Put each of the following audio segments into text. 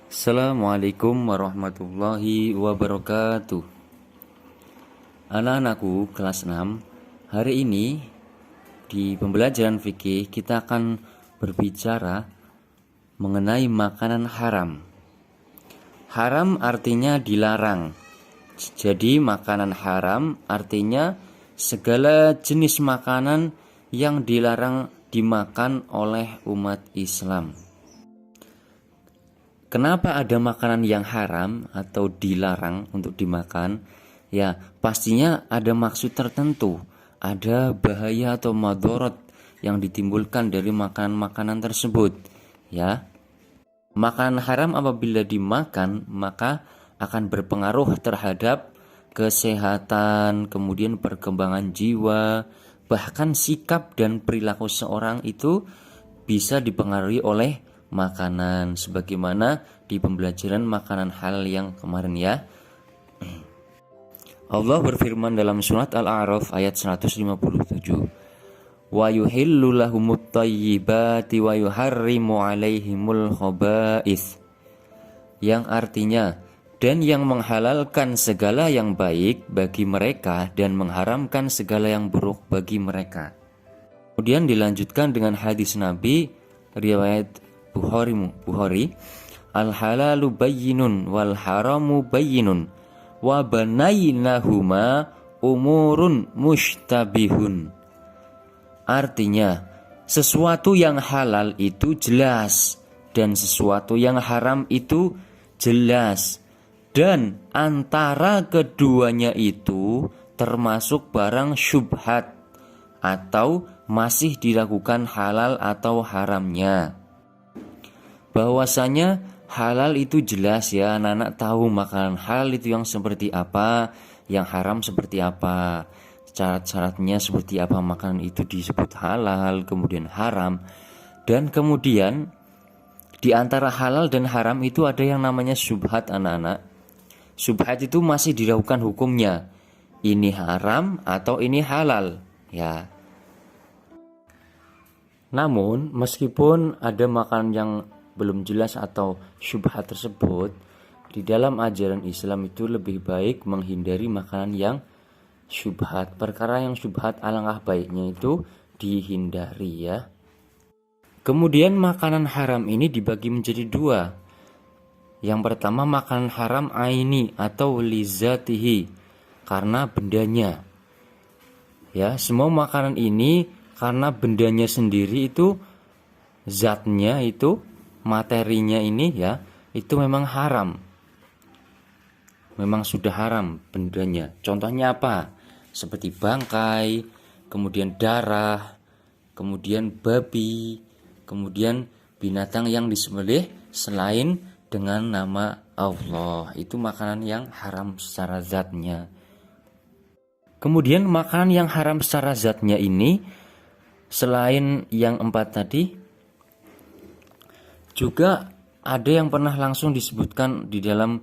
Assalamualaikum warahmatullahi wabarakatuh. Anak-anakku kelas 6, hari ini di pembelajaran fikih kita akan berbicara mengenai makanan haram. Haram artinya dilarang. Jadi makanan haram artinya segala jenis makanan yang dilarang dimakan oleh umat Islam. Kenapa ada makanan yang haram atau dilarang untuk dimakan? Ya, pastinya ada maksud tertentu. Ada bahaya atau madorot yang ditimbulkan dari makanan-makanan tersebut. Ya, makanan haram apabila dimakan maka akan berpengaruh terhadap kesehatan, kemudian perkembangan jiwa, bahkan sikap dan perilaku seorang itu bisa dipengaruhi oleh makanan, sebagaimana di pembelajaran makanan halal yang kemarin ya. Allah berfirman dalam surat Al-A'raf ayat 157, wa yuhillu lahumut thayyibati wa yuharrimu 'alaihimul khaba'ith, yang artinya dan yang menghalalkan segala yang baik bagi mereka dan mengharamkan segala yang buruk bagi mereka. Kemudian dilanjutkan dengan hadis Nabi riwayat Bukhari, al-halalu bayyinun wal haramu bayyinun wa banainahuma umurun mushtabihun. Artinya, sesuatu yang halal itu jelas dan sesuatu yang haram itu jelas, dan antara keduanya itu termasuk barang syubhat atau masih dilakukan halal atau haramnya. Bahwasanya halal itu jelas ya, anak-anak tahu makanan halal itu yang seperti apa, yang haram seperti apa, syarat-syaratnya seperti apa makanan itu disebut halal, kemudian haram. Dan kemudian di antara halal dan haram itu ada yang namanya syubhat anak-anak. Syubhat itu masih dilakukan hukumnya, ini haram atau ini halal ya. Namun meskipun ada makanan yang belum jelas atau syubhat tersebut, di dalam ajaran Islam itu lebih baik menghindari makanan yang syubhat. Perkara yang syubhat alangkah baiknya itu dihindari ya. Kemudian makanan haram ini dibagi menjadi dua. Yang pertama makanan haram aini atau lizatihi, karena bendanya. Ya, semua makanan ini karena bendanya sendiri itu, zatnya itu, materinya ini ya, itu memang haram. Memang sudah haram bendanya. Contohnya apa? Seperti bangkai, kemudian darah, kemudian babi, kemudian binatang yang disembelih selain dengan nama Allah. Itu makanan yang haram secara zatnya. Kemudian makanan yang haram secara zatnya ini, selain yang 4 tadi, juga ada yang pernah langsung disebutkan di dalam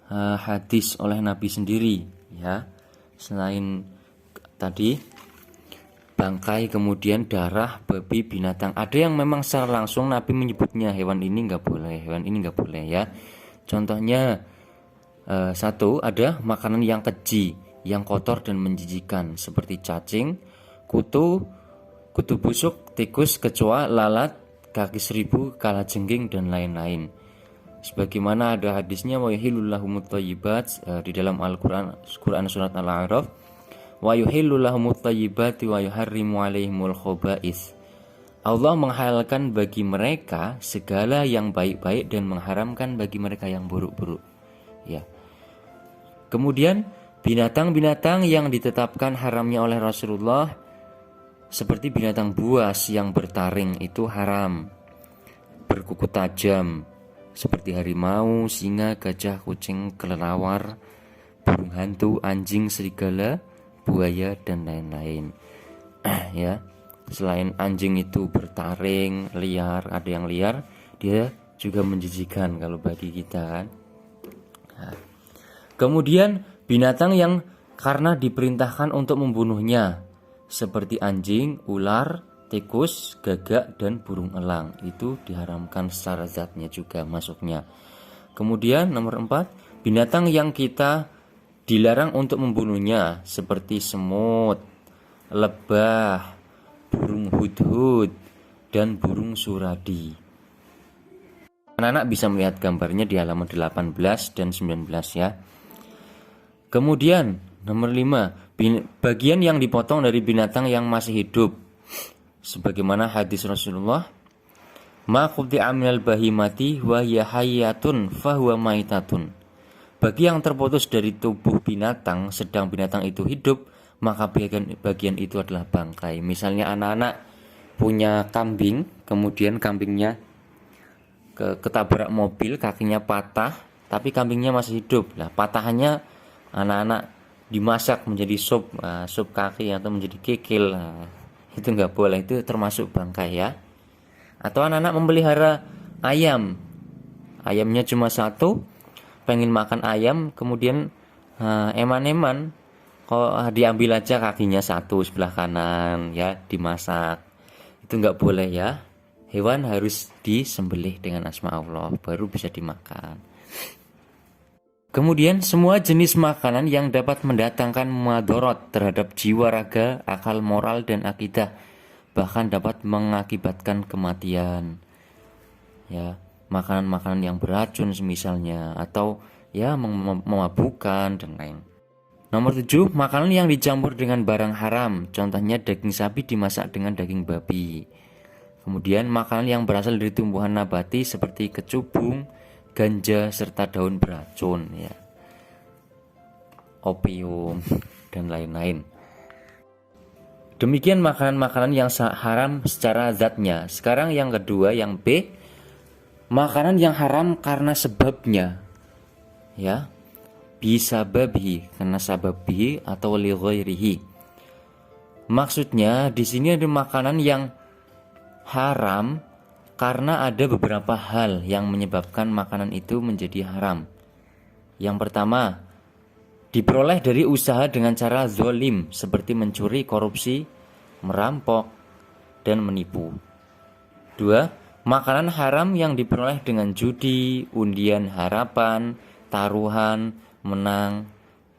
hadis oleh Nabi sendiri ya. Selain tadi bangkai, kemudian darah, babi, binatang, ada yang memang secara langsung Nabi menyebutnya hewan ini nggak boleh, hewan ini nggak boleh ya. Contohnya satu, ada makanan yang keji, yang kotor dan menjijikan seperti cacing, kutu busuk, tikus, kecoa, lalat, kaki seribu, kalajengking dan lain-lain. Sebagaimana ada hadisnya wa yuhillu lahumut thayyibat di dalam Al-Qur'an surat Al-A'raf, wa yuhillu lahumut thayyibati wa yuharrimu 'alaihimul khaba'ith. Allah menghalalkan bagi mereka segala yang baik-baik dan mengharamkan bagi mereka yang buruk-buruk. Ya. Kemudian binatang-binatang yang ditetapkan haramnya oleh Rasulullah seperti binatang buas yang bertaring itu haram, berkuku tajam seperti harimau, singa, gajah, kucing, kelelawar, burung hantu, anjing, serigala, buaya dan lain-lain. Ya, selain anjing itu bertaring, liar, ada yang liar, dia juga menjijikan kalau bagi kita kan. Nah, kemudian binatang yang karena diperintahkan untuk membunuhnya seperti anjing, ular, tikus, gagak, dan burung elang, itu diharamkan secara zatnya juga masuknya. Kemudian nomor 4, binatang yang kita dilarang untuk membunuhnya seperti semut, lebah, burung hudhud, dan burung suradi. Anak-anak bisa melihat gambarnya di halaman 18 dan 19 ya. Kemudian nomor 5, bagian yang dipotong dari binatang yang masih hidup. Sebagaimana hadis Rasulullah, ma qutti'a minal bahimati wa hiya hayyatun fahuwa maitatun. Bagi yang terputus dari tubuh binatang sedang binatang itu hidup, maka bagian itu adalah bangkai. Misalnya anak-anak punya kambing, kemudian kambingnya ketabrak mobil, kakinya patah, tapi kambingnya masih hidup. Lah, patahannya anak-anak dimasak menjadi sup kaki atau menjadi kikil. Nah, itu nggak boleh, itu termasuk bangkai ya. Atau anak-anak memelihara ayam, ayamnya cuma satu, pengen makan ayam, kemudian eman-eman kok diambil aja kakinya satu sebelah kanan ya, dimasak. Itu nggak boleh ya. Hewan harus disembelih dengan asma Allah baru bisa dimakan. Kemudian semua jenis makanan yang dapat mendatangkan madorot terhadap jiwa, raga, akal, moral, dan akidah, bahkan dapat mengakibatkan kematian. Ya, makanan-makanan yang beracun misalnya, atau ya memabukkan dan lain. Nomor 7, makanan yang dicampur dengan barang haram, contohnya daging sapi dimasak dengan daging babi. Kemudian makanan yang berasal dari tumbuhan nabati seperti kecubung, ganja, serta daun beracun ya, opium dan lain-lain. Demikian makanan-makanan yang haram secara zatnya. Sekarang yang kedua, yang B, makanan yang haram karena sebabnya ya, bisa babi karena sababihi atau li ghairihi. Maksudnya di sini ada makanan yang haram karena ada beberapa hal yang menyebabkan makanan itu menjadi haram. Yang pertama, diperoleh dari usaha dengan cara zolim seperti mencuri, korupsi, merampok, dan menipu. 2, makanan haram yang diperoleh dengan judi, undian harapan, taruhan, menang,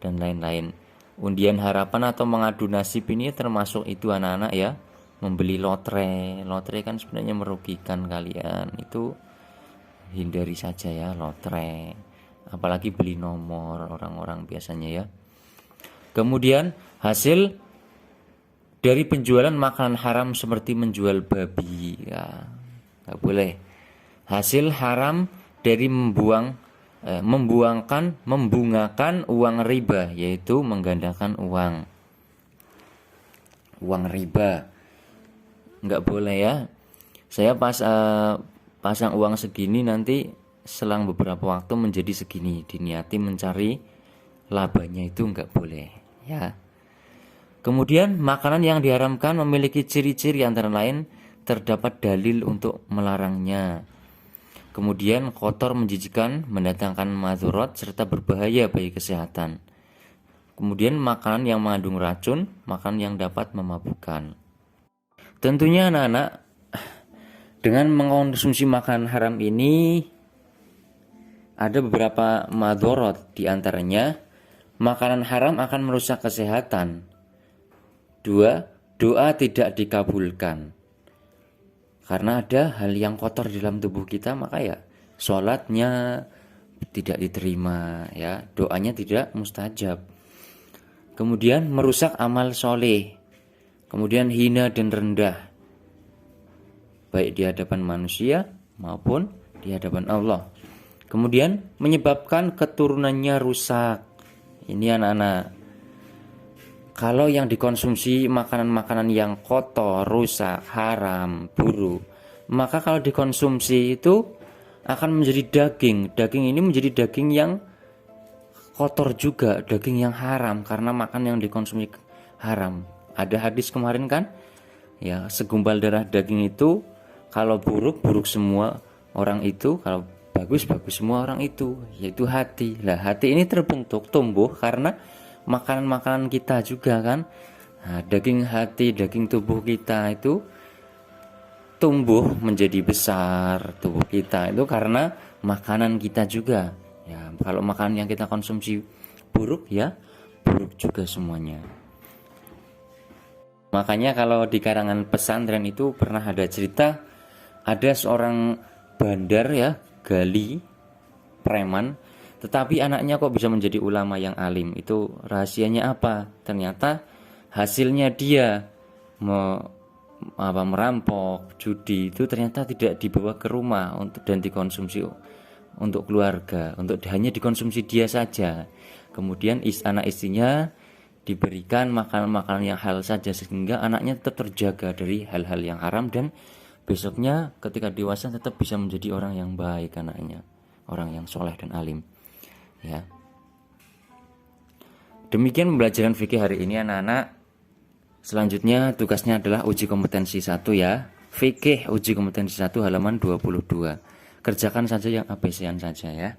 dan lain-lain. Undian harapan atau mengadu nasib ini termasuk itu anak-anak ya. Membeli lotre kan sebenarnya merugikan kalian, itu hindari saja ya lotre, apalagi beli nomor orang-orang biasanya ya. Kemudian hasil dari penjualan makanan haram seperti menjual babi ya, nggak boleh. Hasil haram dari membungakan uang riba, yaitu menggandakan uang riba, nggak boleh ya. Saya pasang uang segini, nanti selang beberapa waktu menjadi segini, diniati mencari labanya, itu nggak boleh ya. Kemudian makanan yang diharamkan memiliki ciri-ciri, antara lain terdapat dalil untuk melarangnya. Kemudian kotor, menjijikan, mendatangkan madorot, serta berbahaya bagi kesehatan. Kemudian makanan yang mengandung racun, makanan yang dapat memabukkan. Tentunya anak-anak, dengan mengkonsumsi makanan haram ini ada beberapa madorot, diantaranya makanan haram akan merusak kesehatan. 2, doa tidak dikabulkan. Karena ada hal yang kotor di dalam tubuh kita, maka ya sholatnya tidak diterima ya, doanya tidak mustajab. Kemudian merusak amal soleh. Kemudian hina dan rendah, baik di hadapan manusia maupun di hadapan Allah. Kemudian menyebabkan keturunannya rusak. Ini anak-anak, kalau yang dikonsumsi makanan-makanan yang kotor, rusak, haram, buruk, maka kalau dikonsumsi itu akan menjadi daging. Daging ini menjadi daging yang kotor juga, daging yang haram karena makan yang dikonsumsi haram. Ada hadis kemarin kan ya, segumpal darah daging itu kalau buruk semua orang itu, kalau bagus semua orang itu, yaitu hati. Lah hati ini terbentuk, tumbuh karena makanan-makanan kita juga kan. Nah, daging hati, daging tubuh kita itu tumbuh menjadi besar tubuh kita itu karena makanan kita juga. Ya, kalau makanan yang kita konsumsi buruk ya buruk juga semuanya. Makanya kalau di karangan pesantren itu pernah ada cerita ada seorang bandar ya, gali, preman, tetapi anaknya kok bisa menjadi ulama yang alim. Itu rahasianya apa? Ternyata hasilnya dia merampok, judi itu ternyata tidak dibawa ke rumah dan dikonsumsi untuk keluarga, untuk hanya dikonsumsi dia saja. Kemudian anak istrinya diberikan makanan-makanan yang halal saja sehingga anaknya tetap terjaga dari hal-hal yang haram dan besoknya ketika dewasa tetap bisa menjadi orang yang baik anaknya, orang yang soleh dan alim. Ya. Demikian pembelajaran fikih hari ini anak-anak. Selanjutnya tugasnya adalah uji kompetensi 1 ya. Fikih uji kompetensi 1 halaman 22. Kerjakan saja yang ABC-an saja ya.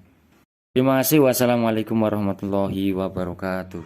Terima kasih. Wassalamualaikum warahmatullahi wabarakatuh.